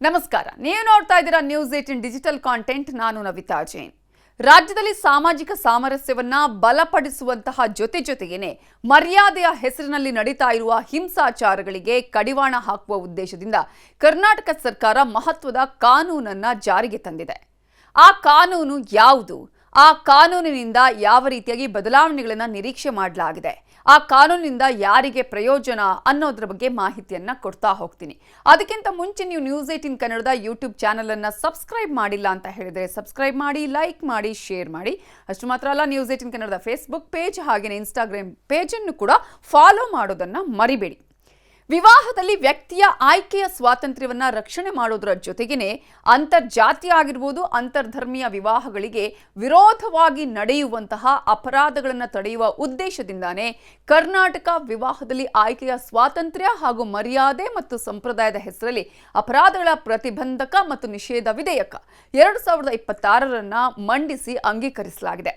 ನಮಸ್ಕಾರ. ನೀವು ನೋಡ್ತಾ ಇದ್ದೀರಾ ನ್ಯೂಸ್ 18 ಡಿಜಿಟಲ್ ಕಾಂಟೆಂಟ್. ನಾನು ನವಿತಾ ಜೈನ್. ರಾಜ್ಯದಲ್ಲಿ ಸಾಮಾಜಿಕ ಸಾಮರಸ್ಯವನ್ನ ಬಲಪಡಿಸುವಂತಹ ಜೊತೆಗೇನೆ ಮರ್ಯಾದೆಯ ಹೆಸರಿನಲ್ಲಿ ನಡೀತಾ ಇರುವ ಹಿಂಸಾಚಾರಗಳಿಗೆ ಕಡಿವಾಣ ಹಾಕುವ ಉದ್ದೇಶದಿಂದ ಕರ್ನಾಟಕ ಸರ್ಕಾರ ಮಹತ್ವದ ಕಾನೂನನ್ನ ಜಾರಿಗೆ ತಂದಿದೆ. ಆ ಕಾನೂನು ಯಾವುದು? ಆ ಕಾನೂನಿನಿಂದ ಯಾವ ರೀತಿಯಾಗಿ ಬದಲಾವಣೆಗಳನ್ನು ನಿರೀಕ್ಷೆ ಮಾಡಲಾಗಿದೆ? ಆ ಕಾನೂನಿನಿಂದ ಯಾರಿಗೆ ಪ್ರಯೋಜನ ಅನ್ನೋದ್ರ ಬಗ್ಗೆ ಮಾಹಿತಿಯನ್ನ ಕೊಡ್ತಾ ಹೋಗ್ತೀನಿ. ಅದಕ್ಕಿಂತ ಮುಂಚೆ ನೀವು ನ್ಯೂಸ್ 18 ಕನ್ನಡದ ಯೂಟ್ಯೂಬ್ ಚಾನಲ್ ಅನ್ನ ಸಬ್ಸ್ಕ್ರೈಬ್ ಮಾಡಿಲ್ಲ ಅಂತ ಹೇಳಿದ್ರೆ ಸಬ್ಸ್ಕ್ರೈಬ್ ಮಾಡಿ, ಲೈಕ್ ಮಾಡಿ, ಶೇರ್ ಮಾಡಿ. ಅಷ್ಟು ಮಾತ್ರ ಅಲ್ಲ, ನ್ಯೂಸ್ 18 ಕನ್ನಡದ ಫೇಸ್ಬುಕ್ ಪೇಜ್ ಹಾಗೆಯೇ ಇನ್ಸ್ಟಾಗ್ರಾಮ್ ಪೇಜ್ ಅನ್ನು ಕೂಡ ಫಾಲೋ ಮಾಡೋದನ್ನ ಮರಿಬೇಡಿ. ವಿವಾಹದಲ್ಲಿ ವ್ಯಕ್ತಿಯ ಆಯ್ಕೆಯ ಸ್ವಾತಂತ್ರ್ಯವನ್ನ ರಕ್ಷಣೆ ಮಾಡೋದರ ಜೊತೆಗೇನೆ ಅಂತರ್ಜಾತಿ ಆಗಿರ್ಬೋದು, ಅಂತರ್ಧರ್ಮೀಯ ವಿವಾಹಗಳಿಗೆ ವಿರೋಧವಾಗಿ ನಡೆಯುವಂತಹ ಅಪರಾಧಗಳನ್ನು ತಡೆಯುವ ಉದ್ದೇಶದಿಂದಾನೇ ಕರ್ನಾಟಕ ವಿವಾಹದಲ್ಲಿ ಆಯ್ಕೆಯ ಸ್ವಾತಂತ್ರ್ಯ ಹಾಗೂ ಮರ್ಯಾದೆ ಮತ್ತು ಸಂಪ್ರದಾಯದ ಹೆಸರಲ್ಲಿ ಅಪರಾಧಗಳ ಪ್ರತಿಬಂಧಕ ಮತ್ತು ನಿಷೇಧ ವಿಧೇಯಕ 2026 ಮಂಡಿಸಿ ಅಂಗೀಕರಿಸಲಾಗಿದೆ.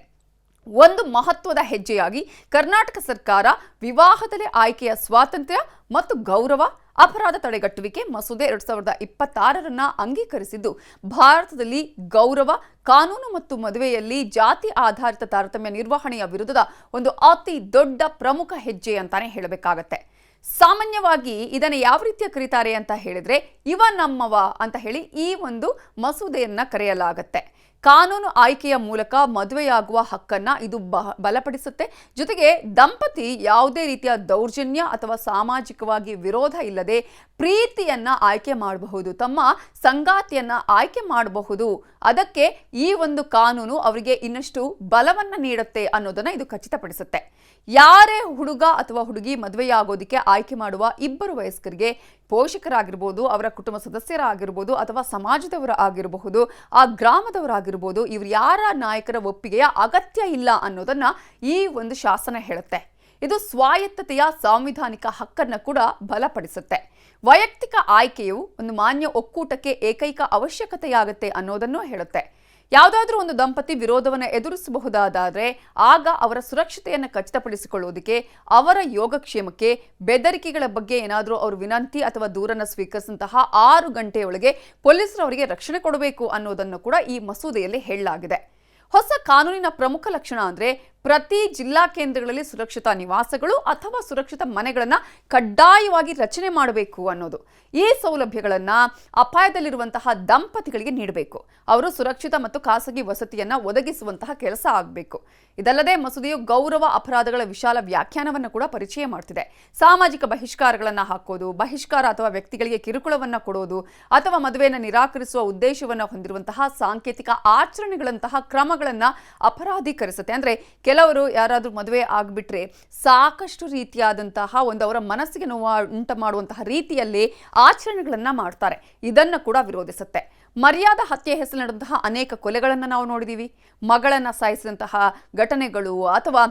ಒಂದು ಮಹತ್ವದ ಹೆಜ್ಜೆಯಾಗಿ ಕರ್ನಾಟಕ ಸರ್ಕಾರ ವಿವಾಹದಲ್ಲಿ ಆಯ್ಕೆಯ ಸ್ವಾತಂತ್ರ್ಯ ಮತ್ತು ಗೌರವ ಅಪರಾಧ ತಡೆಗಟ್ಟುವಿಕೆ ಮಸೂದೆ 2026 ಅಂಗೀಕರಿಸಿದ್ದು ಭಾರತದಲ್ಲಿ ಗೌರವ ಕಾನೂನು ಮತ್ತು ಮದುವೆಯಲ್ಲಿ ಜಾತಿ ಆಧಾರಿತ ತಾರತಮ್ಯ ನಿರ್ವಹಣೆಯ ವಿರುದ್ಧದ ಒಂದು ಅತಿ ದೊಡ್ಡ ಪ್ರಮುಖ ಹೆಜ್ಜೆ ಅಂತಾನೆ ಹೇಳಬೇಕಾಗತ್ತೆ. ಸಾಮಾನ್ಯವಾಗಿ ಇದನ್ನು ಯಾವ ರೀತಿಯ ಕರೀತಾರೆ ಅಂತ ಹೇಳಿದ್ರೆ ಇವ ನಮ್ಮವ ಅಂತ ಹೇಳಿ ಈ ಒಂದು ಮಸೂದೆಯನ್ನ ಕರೆಯಲಾಗತ್ತೆ. ಕಾನೂನು ಆಯ್ಕೆಯ ಮೂಲಕ ಮದುವೆಯಾಗುವ ಹಕ್ಕನ್ನ ಇದು ಬಲಪಡಿಸುತ್ತೆ. ಜೊತೆಗೆ ದಂಪತಿ ಯಾವುದೇ ರೀತಿಯ ದೌರ್ಜನ್ಯ ಅಥವಾ ಸಾಮಾಜಿಕವಾಗಿ ವಿರೋಧ ಇಲ್ಲದೆ ಪ್ರೀತಿಯನ್ನ ಆಯ್ಕೆ ಮಾಡಬಹುದು, ತಮ್ಮ ಸಂಗಾತಿಯನ್ನ ಆಯ್ಕೆ ಮಾಡಬಹುದು. ಅದಕ್ಕೆ ಈ ಒಂದು ಕಾನೂನು ಅವರಿಗೆ ಇನ್ನಷ್ಟು ಬಲವನ್ನ ನೀಡುತ್ತೆ ಅನ್ನೋದನ್ನ ಇದು ಖಚಿತಪಡಿಸುತ್ತೆ. ಯಾರೇ ಹುಡುಗ ಅಥವಾ ಹುಡುಗಿ ಮದುವೆಯಾಗೋದಕ್ಕೆ ಆಯ್ಕೆ ಮಾಡುವ ಇಬ್ಬರು ವಯಸ್ಕರಿಗೆ ಪೋಷಕರಾಗಿರ್ಬೋದು, ಅವರ ಕುಟುಂಬ ಸದಸ್ಯರಾಗಿರ್ಬೋದು, ಅಥವಾ ಸಮಾಜದವರ ಆಗಿರಬಹುದು, ಆ ಗ್ರಾಮದವರಾಗಿರ್ಬೋದು, ಇವರು ಯಾರ ನಾಯಕರ ಒಪ್ಪಿಗೆಯ ಅಗತ್ಯ ಇಲ್ಲ ಅನ್ನೋದನ್ನ ಈ ಒಂದು ಶಾಸನ ಹೇಳುತ್ತೆ. ಇದು ಸ್ವಾಯತ್ತತೆಯ ಸಾಂವಿಧಾನಿಕ ಹಕ್ಕನ್ನ ಕೂಡ ಬಲಪಡಿಸುತ್ತೆ. ವೈಯಕ್ತಿಕ ಆಯ್ಕೆಯು ಒಂದು ಮಾನ್ಯ ಒಕ್ಕೂಟಕ್ಕೆ ಏಕೈಕ ಅವಶ್ಯಕತೆಯಾಗುತ್ತೆ ಅನ್ನೋದನ್ನು ಹೇಳುತ್ತೆ. ಯಾವುದಾದ್ರೂ ಒಂದು ದಂಪತಿ ವಿರೋಧವನ್ನು ಎದುರಿಸಬಹುದಾದರೆ ಆಗ ಅವರ ಸುರಕ್ಷತೆಯನ್ನು ಖಚಿತಪಡಿಸಿಕೊಳ್ಳುವುದಕ್ಕೆ, ಅವರ ಯೋಗಕ್ಷೇಮಕ್ಕೆ, ಬೆದರಿಕೆಗಳ ಬಗ್ಗೆ ಏನಾದರೂ ಅವರು ವಿನಂತಿ ಅಥವಾ ದೂರನ್ನು ಸ್ವೀಕರಿಸಿದಂತಹ 6 ಗಂಟೆಯೊಳಗೆ ಪೊಲೀಸರು ಅವರಿಗೆ ರಕ್ಷಣೆ ಕೊಡಬೇಕು ಅನ್ನೋದನ್ನು ಕೂಡ ಈ ಮಸೂದೆಯಲ್ಲಿ ಹೇಳಲಾಗಿದೆ. ಹೊಸ ಕಾನೂನಿನ ಪ್ರಮುಖ ಲಕ್ಷಣ ಅಂದರೆ ಪ್ರತಿ ಜಿಲ್ಲಾ ಕೇಂದ್ರಗಳಲ್ಲಿ ಸುರಕ್ಷಿತ ನಿವಾಸಗಳು ಅಥವಾ ಸುರಕ್ಷಿತ ಮನೆಗಳನ್ನ ಕಡ್ಡಾಯವಾಗಿ ರಚನೆ ಮಾಡಬೇಕು ಅನ್ನೋದು. ಈ ಸೌಲಭ್ಯಗಳನ್ನ ಅಪಾಯದಲ್ಲಿರುವಂತಹ ದಂಪತಿಗಳಿಗೆ ನೀಡಬೇಕು. ಅವರು ಸುರಕ್ಷಿತ ಮತ್ತು ಖಾಸಗಿ ವಸತಿಯನ್ನ ಒದಗಿಸುವಂತಹ ಕೆಲಸ ಆಗಬೇಕು. ಇದಲ್ಲದೆ ಮಸೂದೆಯು ಗೌರವ ಅಪರಾಧಗಳ ವಿಶಾಲ ವ್ಯಾಖ್ಯಾನವನ್ನು ಕೂಡ ಪರಿಚಯ ಮಾಡ್ತಿದೆ. ಸಾಮಾಜಿಕ ಬಹಿಷ್ಕಾರಗಳನ್ನು ಹಾಕೋದು, ಬಹಿಷ್ಕಾರ ಅಥವಾ ವ್ಯಕ್ತಿಗಳಿಗೆ ಕಿರುಕುಳವನ್ನು ಕೊಡೋದು ಅಥವಾ ಮದುವೆಯನ್ನು ನಿರಾಕರಿಸುವ ಉದ್ದೇಶವನ್ನು ಹೊಂದಿರುವಂತಹ ಸಾಂಕೇತಿಕ ಆಚರಣೆಗಳಂತಹ ಕ್ರಮಗಳನ್ನ ಅಪರಾಧೀಕರಿಸುತ್ತೆ. ಅಂದ್ರೆ ಕೆಲವರು ಯಾರಾದ್ರೂ ಮದುವೆ ಆಗ್ಬಿಟ್ರೆ ಸಾಕಷ್ಟು ರೀತಿಯಾದಂತಹ ಒಂದು ಅವರ ಮನಸ್ಸಿಗೆ ನೋವು ಉಂಟು ಮಾಡುವಂತಹ ರೀತಿಯಲ್ಲಿ ಆಚರಣೆಗಳನ್ನ ಮಾಡ್ತಾರೆ. ಇದನ್ನ ಕೂಡ ವಿರೋಧಿಸುತ್ತೆ. ಮರ್ಯಾದಾ ಹತ್ಯೆ ಹೆಸರು ನಡೆದಂತಹ ಅನೇಕ ಕೊಲೆಗಳನ್ನು ನಾವು ನೋಡಿದೀವಿ. ಮಗಳನ್ನ ಸಾಯಿಸಿದಂತಹ ಘಟನೆಗಳು ಅಥವಾ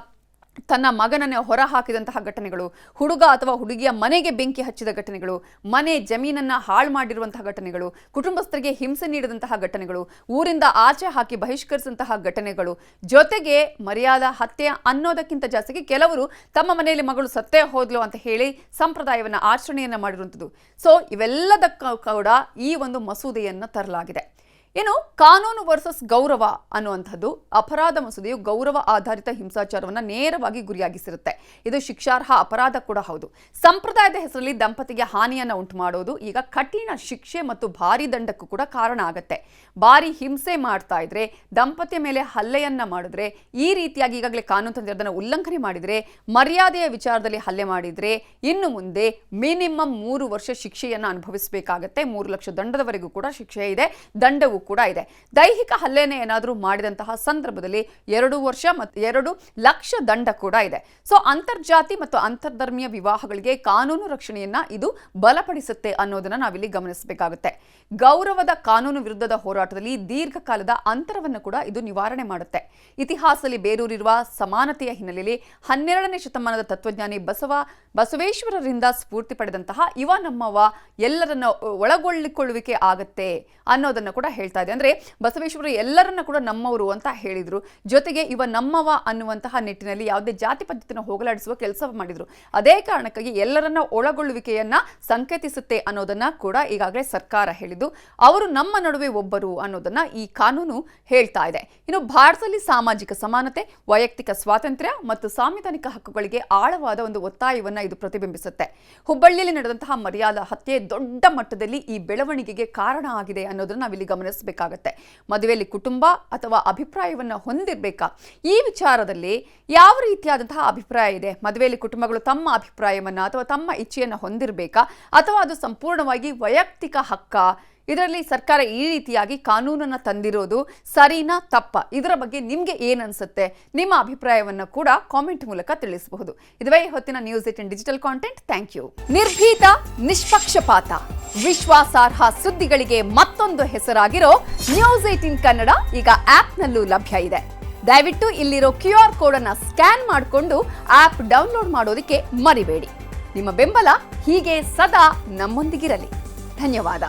ತನ್ನ ಮಗನನ್ನೇ ಹೊರ ಹಾಕಿದಂತಹ ಘಟನೆಗಳು, ಹುಡುಗ ಅಥವಾ ಹುಡುಗಿಯ ಮನೆಗೆ ಬೆಂಕಿ ಹಚ್ಚಿದ ಘಟನೆಗಳು, ಮನೆ ಜಮೀನನ್ನ ಹಾಳು ಮಾಡಿರುವಂತಹ ಘಟನೆಗಳು, ಕುಟುಂಬಸ್ಥರಿಗೆ ಹಿಂಸೆ ನೀಡಿದಂತಹ ಘಟನೆಗಳು, ಊರಿಂದ ಆಚೆ ಹಾಕಿ ಬಹಿಷ್ಕರಿಸಿದಂತಹ ಘಟನೆಗಳು, ಜೊತೆಗೆ ಮರ್ಯಾದಾ ಹತ್ಯೆ ಅನ್ನೋದಕ್ಕಿಂತ ಜಾಸ್ತಿಗೆ ಕೆಲವರು ತಮ್ಮ ಮನೆಯಲ್ಲಿ ಮಗಳು ಸತ್ತೇ ಹೋದ್ಲು ಅಂತ ಹೇಳಿ ಸಂಪ್ರದಾಯವನ್ನ ಆಚರಣೆಯನ್ನ ಮಾಡಿರುವಂಥದ್ದು. ಸೊ ಇವೆಲ್ಲದಕ್ಕೂ ಕೂಡ ಈ ಒಂದು ಮಸೂದೆಯನ್ನ ತರಲಾಗಿದೆ. ಇನ್ನು ಕಾನೂನು ವರ್ಸಸ್ ಗೌರವ ಅನ್ನುವಂಥದ್ದು ಅಪರಾಧ ಮಸೂದೆಯು ಗೌರವ ಆಧಾರಿತ ಹಿಂಸಾಚಾರವನ್ನು ನೇರವಾಗಿ ಗುರಿಯಾಗಿಸಿರುತ್ತೆ. ಇದು ಶಿಕ್ಷಾರ್ಹ ಅಪರಾಧ ಕೂಡ ಹೌದು. ಸಂಪ್ರದಾಯದ ಹೆಸರಲ್ಲಿ ದಂಪತಿಗೆ ಹಾನಿಯನ್ನು ಉಂಟು ಮಾಡೋದು ಈಗ ಕಠಿಣ ಶಿಕ್ಷೆ ಮತ್ತು ಭಾರಿ ದಂಡಕ್ಕೂ ಕೂಡ ಕಾರಣ ಆಗುತ್ತೆ. ಭಾರಿ ಹಿಂಸೆ ಮಾಡ್ತಾ ಇದ್ರೆ, ದಂಪತಿಯ ಮೇಲೆ ಹಲ್ಲೆಯನ್ನ ಮಾಡಿದ್ರೆ, ಈ ರೀತಿಯಾಗಿ ಈಗಾಗಲೇ ಕಾನೂನು ತಂದಿರೋದನ್ನು ಉಲ್ಲಂಘನೆ ಮಾಡಿದ್ರೆ, ಮರ್ಯಾದೆಯ ವಿಚಾರದಲ್ಲಿ ಹಲ್ಲೆ ಮಾಡಿದ್ರೆ ಇನ್ನು ಮುಂದೆ ಮಿನಿಮಮ್ 3 ವರ್ಷ ಶಿಕ್ಷೆಯನ್ನು ಅನುಭವಿಸಬೇಕಾಗತ್ತೆ. 3 ಲಕ್ಷ ದಂಡದವರೆಗೂ ಕೂಡ ಶಿಕ್ಷೆ ಇದೆ, ದಂಡವು ಕೂಡ ಇದೆ. ದೈಹಿಕ ಹಲ್ಲೆನೇ ಏನಾದರೂ ಮಾಡಿದಂತಹ ಸಂದರ್ಭದಲ್ಲಿ 2 ವರ್ಷ ಮತ್ತು 2 ಲಕ್ಷ ದಂಡ ಕೂಡ ಇದೆ. ಸೊ ಅಂತರ್ಜಾತಿ ಮತ್ತು ಅಂತರ್ಧರ್ಮೀಯ ವಿವಾಹಗಳಿಗೆ ಕಾನೂನು ರಕ್ಷಣೆಯನ್ನ ಇದು ಬಲಪಡಿಸುತ್ತೆ ಅನ್ನೋದನ್ನ ನಾವಿಲ್ಲಿ ಗಮನಿಸಬೇಕಾಗುತ್ತೆ. ಗೌರವದ ಕಾನೂನು ವಿರುದ್ಧದ ಹೋರಾಟದಲ್ಲಿ ದೀರ್ಘಕಾಲದ ಅಂತರವನ್ನು ಕೂಡ ಇದು ನಿವಾರಣೆ ಮಾಡುತ್ತೆ. ಇತಿಹಾಸದಲ್ಲಿ ಬೇರೂರಿರುವ ಸಮಾನತೆಯ ಹಿನ್ನೆಲೆಯಲ್ಲಿ 12ನೇ ಶತಮಾನದ ತತ್ವಜ್ಞಾನಿ ಬಸವೇಶ್ವರರಿಂದ ಸ್ಫೂರ್ತಿ ಪಡೆದಂತಹ ಇವ ನಮ್ಮವ ಎಲ್ಲರನ್ನ ಒಳಗೊಳ್ಳಿಕೊಳ್ಳುವಿಕೆ ಆಗತ್ತೆ ಅನ್ನೋದನ್ನು ಕೂಡ ಹೇಳ್ತಾ ಇದೆ. ಅಂದ್ರೆ ಬಸವೇಶ್ವರ ಎಲ್ಲರನ್ನ ಕೂಡ ನಮ್ಮವರು ಅಂತ ಹೇಳಿದ್ರು, ಜೊತೆಗೆ ಇವ ನಮ್ಮವ ಅನ್ನುವಂತಹ ನಿಟ್ಟಿನಲ್ಲಿ ಯಾವುದೇ ಜಾತಿ ಪದ್ಧತಿನ ಹೋಗಲಾಡಿಸುವ ಕೆಲಸ ಮಾಡಿದ್ರು. ಅದೇ ಕಾರಣಕ್ಕಾಗಿ ಎಲ್ಲರನ್ನ ಒಳಗೊಳ್ಳುವಿಕೆಯನ್ನ ಸಂಕೇತಿಸುತ್ತೆ ಅನ್ನೋದನ್ನ ಕೂಡ ಈಗಾಗಲೇ ಸರ್ಕಾರ ಹೇಳಿದ್ದು, ಅವರು ನಮ್ಮ ನಡುವೆ ಒಬ್ಬರು ಅನ್ನೋದನ್ನ ಈ ಕಾನೂನು ಹೇಳ್ತಾ ಇದೆ. ಇನ್ನು ಭಾರತದಲ್ಲಿ ಸಾಮಾಜಿಕ ಸಮಾನತೆ, ವೈಯಕ್ತಿಕ ಸ್ವಾತಂತ್ರ್ಯ ಮತ್ತು ಸಾಂವಿಧಾನಿಕ ಹಕ್ಕುಗಳಿಗೆ ಆಳವಾದ ಒಂದು ಒತ್ತಾಯವನ್ನ ಇದು ಪ್ರತಿಬಿಂಬಿಸುತ್ತೆ. ಹುಬ್ಬಳ್ಳಿಯಲ್ಲಿ ನಡೆದಂತಹ ಮರ್ಯಾದಾ ಹತ್ಯೆ ದೊಡ್ಡ ಮಟ್ಟದಲ್ಲಿ ಈ ಬೆಳವಣಿಗೆಗೆ ಕಾರಣ ಆಗಿದೆ ಅನ್ನೋದನ್ನ ನಾವಿಲ್ಲಿ ಗಮನಿಸಬೇಕಾಗತ್ತೆ. ಮದುವೆಯಲ್ಲಿ ಕುಟುಂಬ ಅಥವಾ ಅಭಿಪ್ರಾಯವನ್ನ ಹೊಂದಿರಬೇಕಾ, ಈ ವಿಚಾರದಲ್ಲಿ ಯಾವ ರೀತಿಯಾದಂತಹ ಅಭಿಪ್ರಾಯ ಇದೆ? ಮದುವೆಯಲ್ಲಿ ಕುಟುಂಬಗಳು ತಮ್ಮ ಅಭಿಪ್ರಾಯವನ್ನ ಅಥವಾ ತಮ್ಮ ಇಚ್ಛೆಯನ್ನ ಹೊಂದಿರಬೇಕಾ, ಅಥವಾ ಅದು ಸಂಪೂರ್ಣವಾಗಿ ವೈಯಕ್ತಿಕ ಹಕ್ಕ? ಇದರಲ್ಲಿ ಸರ್ಕಾರ ಈ ರೀತಿಯಾಗಿ ಕಾನೂನನ್ನ ತಂದಿರೋದು ಸರಿನಾ ತಪ್ಪ? ಇದರ ಬಗ್ಗೆ ನಿಮ್ಗೆ ಏನ್ ಅನ್ಸುತ್ತೆ? ನಿಮ್ಮ ಅಭಿಪ್ರಾಯವನ್ನ ಕೂಡ ಕಾಮೆಂಟ್ ಮೂಲಕ ತಿಳಿಸಬಹುದು. ಇದುವೇ ಹೊತ್ತಿನ news 18 digital content. Thank you. ನಿರ್ಭೀತ, ನಿಷ್ಪಕ್ಷಪಾತ, ವಿಶ್ವಾಸಾರ್ಹ ಸುದ್ದಿಗಳಿಗೆ ಮತ್ತೊಂದು ಹೆಸರಾಗಿರೋ ನ್ಯೂಸ್ 18 ಕನ್ನಡ ಈಗ ಆಪ್ನಲ್ಲೂ ಲಭ್ಯ ಇದೆ. ದಯವಿಟ್ಟು ಇಲ್ಲಿರೋ QR ಕೋಡ್ ಅನ್ನ ಸ್ಕ್ಯಾನ್ ಮಾಡಿಕೊಂಡು ಆಪ್ ಡೌನ್ಲೋಡ್ ಮಾಡೋದಕ್ಕೆ ಮರಿಬೇಡಿ. ನಿಮ್ಮ ಬೆಂಬಲ ಹೀಗೆ ಸದಾ ನಮ್ಮೊಂದಿಗಿರಲಿ. ಧನ್ಯವಾದ.